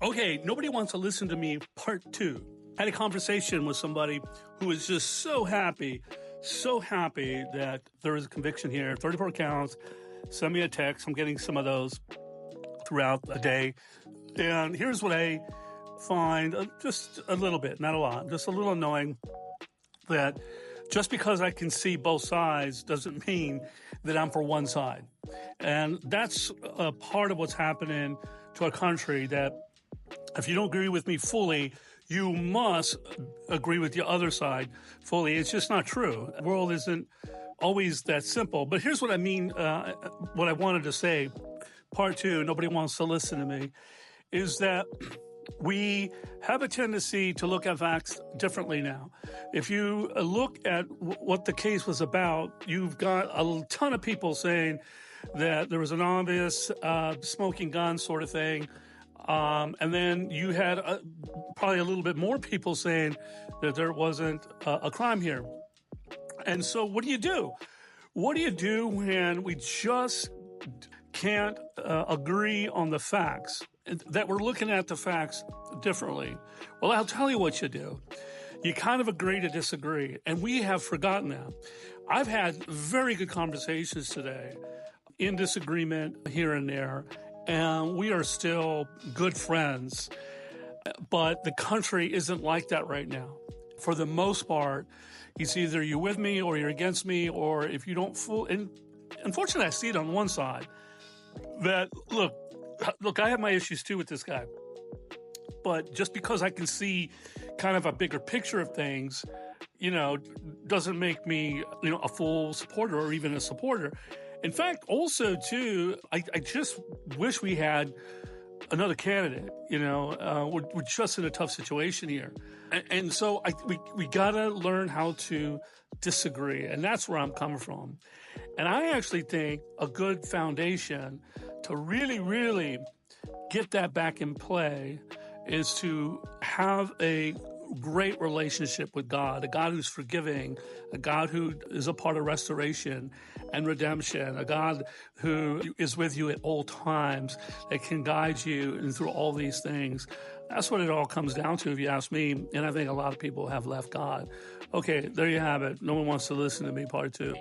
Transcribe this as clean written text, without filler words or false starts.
Okay, nobody wants to listen to me, part two. I had a conversation with somebody who was just so happy that there is a conviction here, 34 counts. Send me a text. I'm getting some of those throughout the day. And here's what I find just a little bit, not a lot, just a little annoying, that just because I can see both sides doesn't mean that I'm for one side. And that's a part of what's happening to our country, that if you don't agree with me fully, you must agree with the other side fully. It's just not true. The world isn't always that simple. But here's what I mean, what I wanted to say, part two, nobody wants to listen to me, is that we have a tendency to look at facts differently now. If you look at what the case was about, you've got a ton of people saying that there was an obvious smoking gun sort of thing. And then you had probably a little bit more people saying that there wasn't a crime here. And so what do you do? What do you do when we just can't agree on the facts, that we're looking at the facts differently? Well, I'll tell you what you do. You kind of agree to disagree, and we have forgotten that. I've had very good conversations today in disagreement here and there, and we are still good friends. But the country isn't like that right now. For the most part, it's either you're with me or you're against me, or if you don't and unfortunately, I see it on one side that, look, I have my issues too with this guy. But just because I can see kind of a bigger picture of things, doesn't make me, a full supporter or even a supporter. In fact, also, too, I just wish we had another candidate. We're just in a tough situation here. And so we got to learn how to disagree. And that's where I'm coming from. And I actually think a good foundation to really, really get that back in play is to have a great relationship with God, a God who's forgiving, a God who is a part of restoration and redemption, a God who is with you at all times, that can guide you through all these things. That's what it all comes down to, if you ask me, and I think a lot of people have left God. Okay, there you have it. No one wants to listen to me, part two.